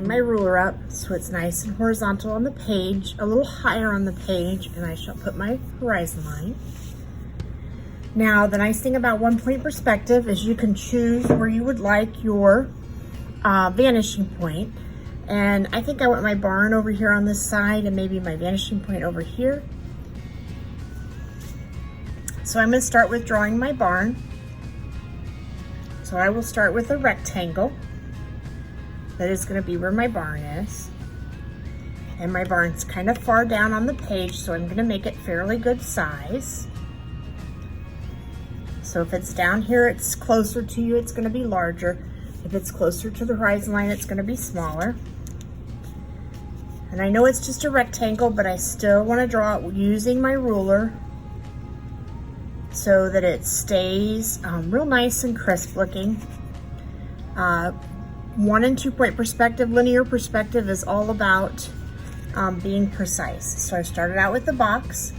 line my ruler up so it's nice and horizontal on the page, a little higher on the page, and I shall put my horizon line. Now, the nice thing about one-point perspective is you can choose where you would like your vanishing point. And I think I want my barn over here on this side and maybe my vanishing point over here. So I'm going to start with drawing my barn. So I will start with a rectangle. That is going to be where my barn is. And my barn's kind of far down on the page, so I'm going to make it fairly good size. So if it's down here, it's closer to you, it's going to be larger. If it's closer to the horizon line, it's going to be smaller. And I know it's just a rectangle, but I still want to draw it using my ruler so that it stays real nice and crisp looking. 1 and 2 point perspective, linear perspective is all about being precise. So I started out with the box,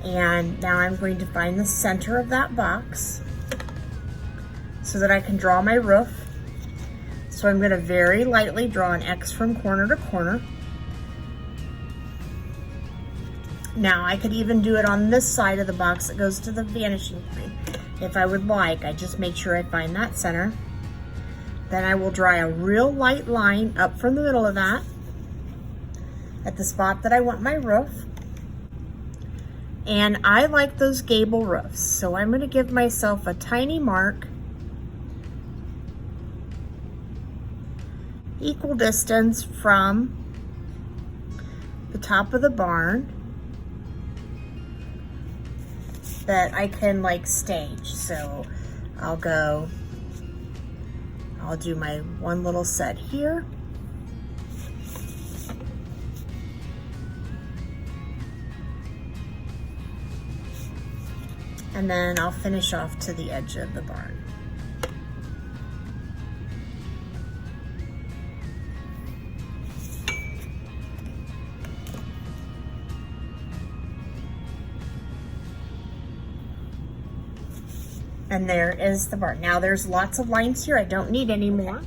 and now I'm going to find the center of that box so that I can draw my roof. So I'm going to very lightly draw an X from corner to corner. Now I could even do it on this side of the box that goes to the vanishing point if I would like. I just make sure I find that center. Then I will draw a real light line up from the middle of that at the spot that I want my roof. And I like those gable roofs, so I'm going to give myself a tiny mark, equal distance from the top of the barn, that I can like stage. So I'll do my one little set here. And then I'll finish off to the edge of the barn. And there is the barn. Now there's lots of lines here. I don't need any more.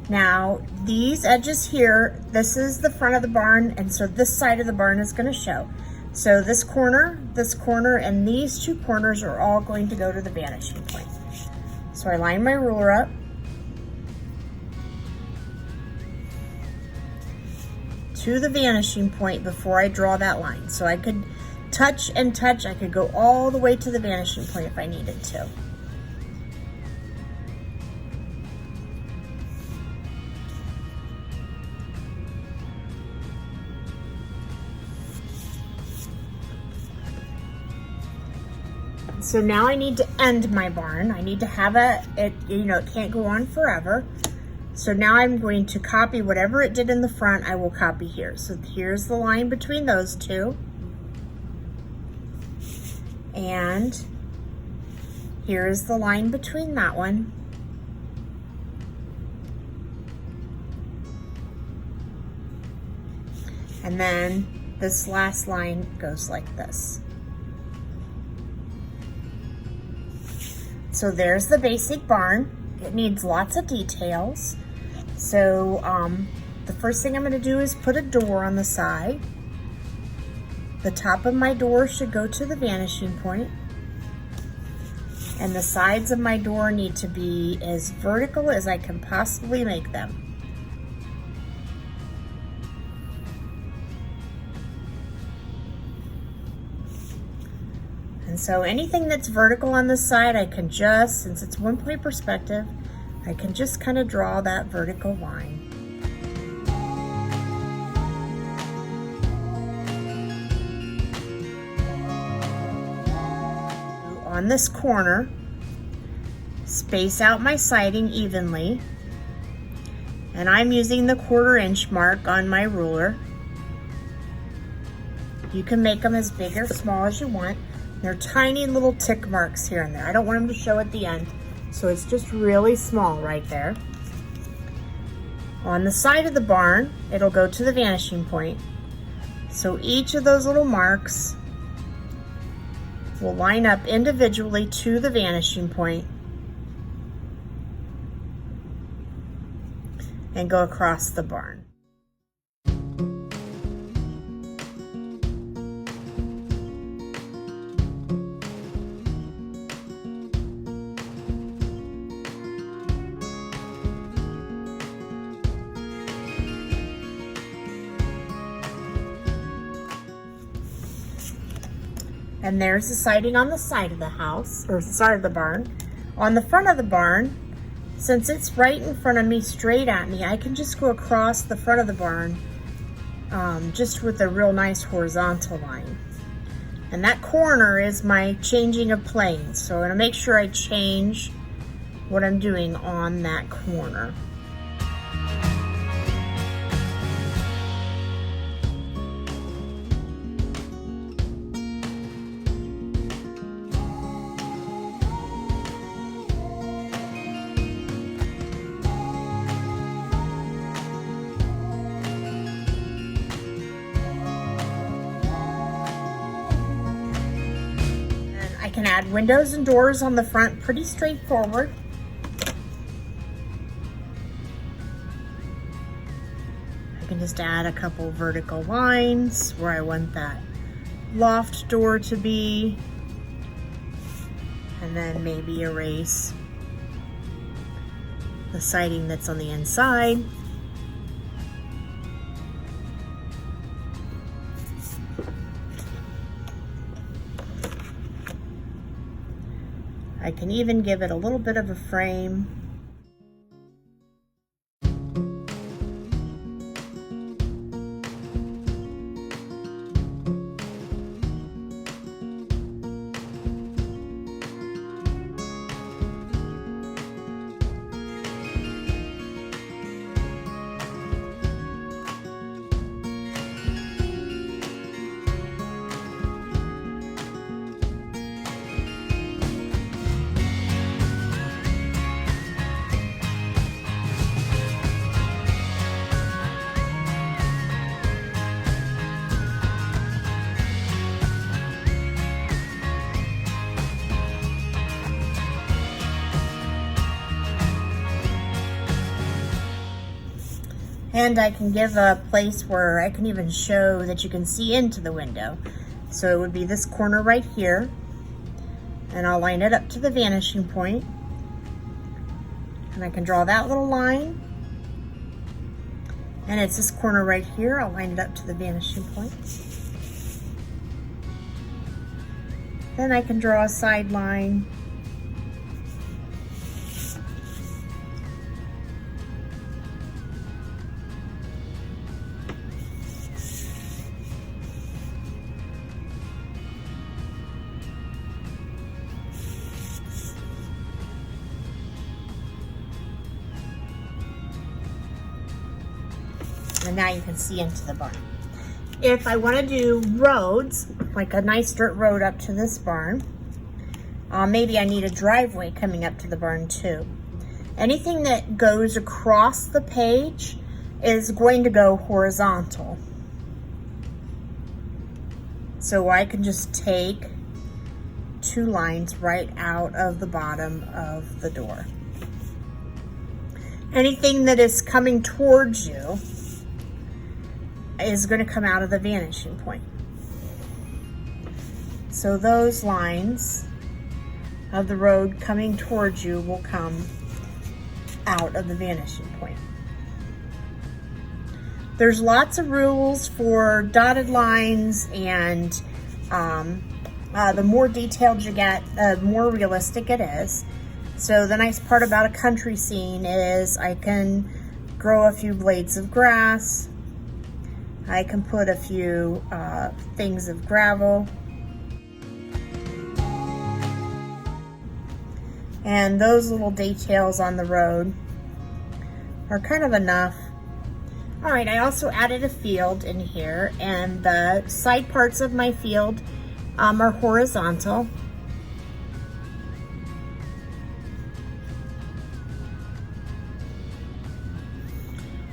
Now these edges here, this is the front of the barn, and so this side of the barn is going to show. So this corner, and these 2 corners are all going to go to the vanishing point. So I line my ruler up. To the vanishing point before I draw that line. So I could touch and touch. I could go all the way to the vanishing point if I needed to. So now I need to end my barn. I need to have it can't go on forever. So now I'm going to copy whatever it did in the front, I will copy here. So here's the line between those 2. And here is the line between that one. And then this last line goes like this. So there's the basic barn. It needs lots of details. So the first thing I'm going to do is put a door on the side. The top of my door should go to the vanishing point. And the sides of my door need to be as vertical as I can possibly make them. And so anything that's vertical on this side, I can just, since it's 1 point perspective, I can just kind of draw that vertical line. On this corner, space out my siding evenly, and I'm using the 1/4 inch mark on my ruler. You can make them as big or small as you want. They're tiny little tick marks here and there. I don't want them to show at the end, so it's just really small right there. On the side of the barn, it'll go to the vanishing point. So each of those little marks will line up individually to the vanishing point. and go across the barn. And there's the siding on the side of the house, or the side of the barn. On the front of the barn, since it's right in front of me, straight at me, I can just go across the front of the barn just with a real nice horizontal line. And that corner is my changing of planes. So I'm gonna make sure I change what I'm doing on that corner. I can add windows and doors on the front, pretty straightforward. I can just add a couple vertical lines where I want that loft door to be, and then maybe erase the siding that's on the inside. I can even give it a little bit of a frame. And I can give a place where I can even show that you can see into the window. So it would be this corner right here. And I'll line it up to the vanishing point. And I can draw that little line. And it's this corner right here. I'll line it up to the vanishing point. Then I can draw a side line. And now you can see into the barn. If I want to do roads, like a nice dirt road up to this barn, maybe I need a driveway coming up to the barn too. Anything that goes across the page is going to go horizontal. So I can just take 2 lines right out of the bottom of the door. Anything that is coming towards you is going to come out of the vanishing point. So those lines of the road coming towards you will come out of the vanishing point. There's lots of rules for dotted lines, and the more detailed you get, the more realistic it is. So the nice part about a country scene is I can grow a few blades of grass. I can put a few things of gravel. And those little details on the road are kind of enough. All right, I also added a field in here, and the side parts of my field are horizontal.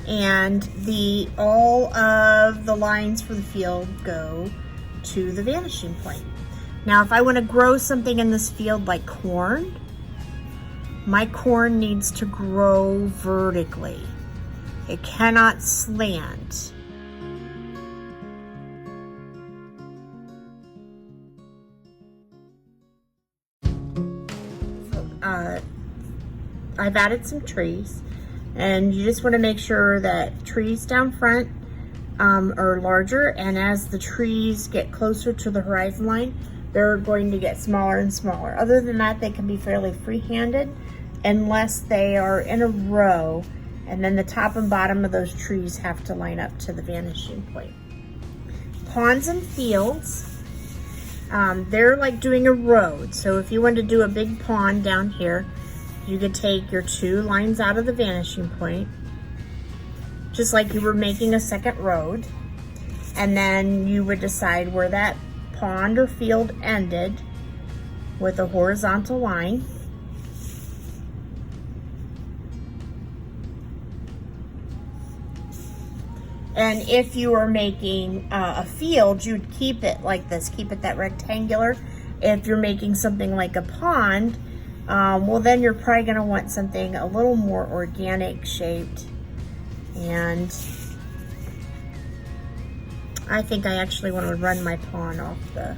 And all of the lines for the field go to the vanishing point. Now, if I want to grow something in this field like corn, my corn needs to grow vertically. It cannot slant. I've added some trees, and you just want to make sure that trees down front are larger, and as the trees get closer to the horizon line, they're going to get smaller and smaller. Other than that, they can be fairly free-handed unless they are in a row, and then the top and bottom of those trees have to line up to the vanishing point. Ponds and fields, they're like doing a road. So if you want to do a big pond down here, you could take your 2 lines out of the vanishing point, just like you were making a second road, and then you would decide where that pond or field ended with a horizontal line. And if you are making a field, you'd keep it like this, keep it that rectangular. If you're making something like a pond, well, then you're probably going to want something a little more organic shaped. And I think I actually want to run my pond off the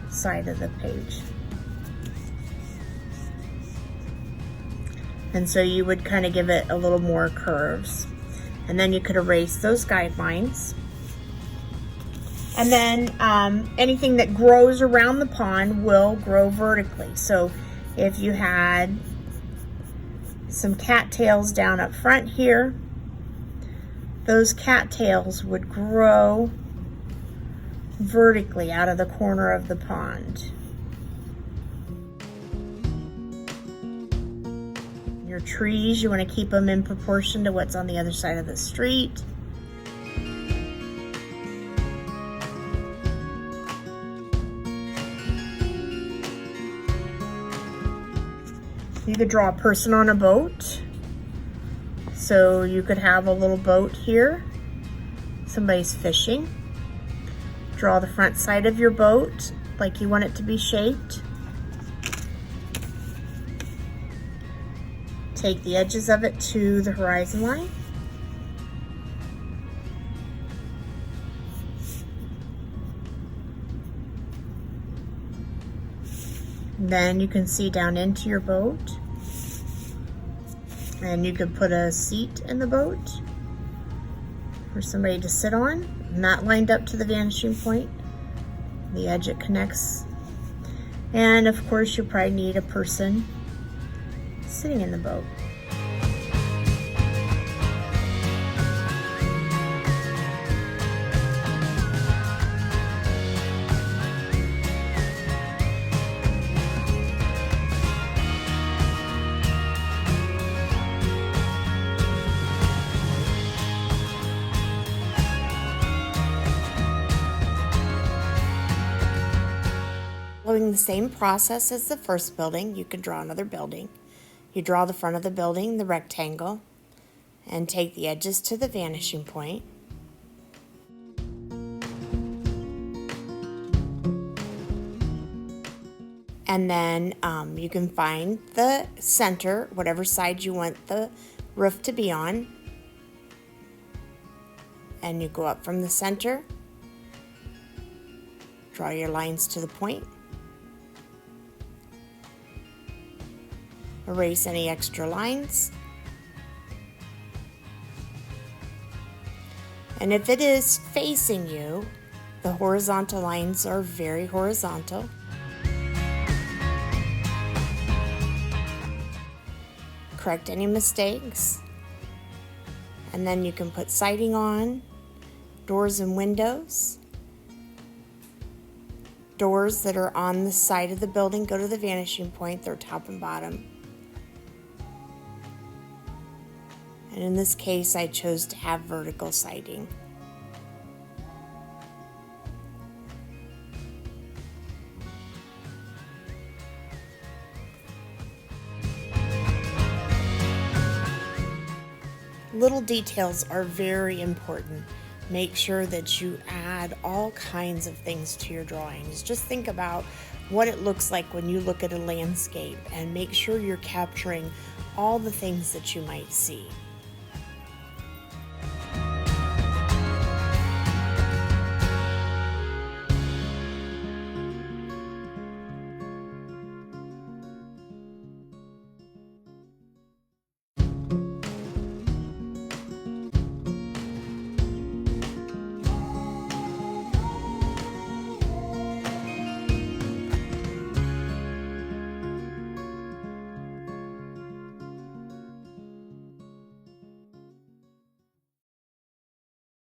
side of the page. And so you would kind of give it a little more curves. And then you could erase those guidelines. And then anything that grows around the pond will grow vertically. So if you had some cattails down up front here, those cattails would grow vertically out of the corner of the pond. Your trees, you want to keep them in proportion to what's on the other side of the street. You could draw a person on a boat. So you could have a little boat here. Somebody's fishing. Draw the front side of your boat like you want it to be shaped. Take the edges of it to the horizon line. Then you can see down into your boat, and you could put a seat in the boat for somebody to sit on, not lined up to the vanishing point, the edge it connects. And of course you probably need a person sitting in the boat. Following the same process as the first building, you can draw another building. You draw the front of the building, the rectangle, and take the edges to the vanishing point. And then you can find the center, whatever side you want the roof to be on. And you go up from the center, draw your lines to the point. Erase any extra lines. And if it is facing you, the horizontal lines are very horizontal. Correct any mistakes. And then you can put siding on, doors and windows. Doors that are on the side of the building go to the vanishing point, they're top and bottom. And in this case, I chose to have vertical siding. Little details are very important. Make sure that you add all kinds of things to your drawings. Just think about what it looks like when you look at a landscape, and make sure you're capturing all the things that you might see.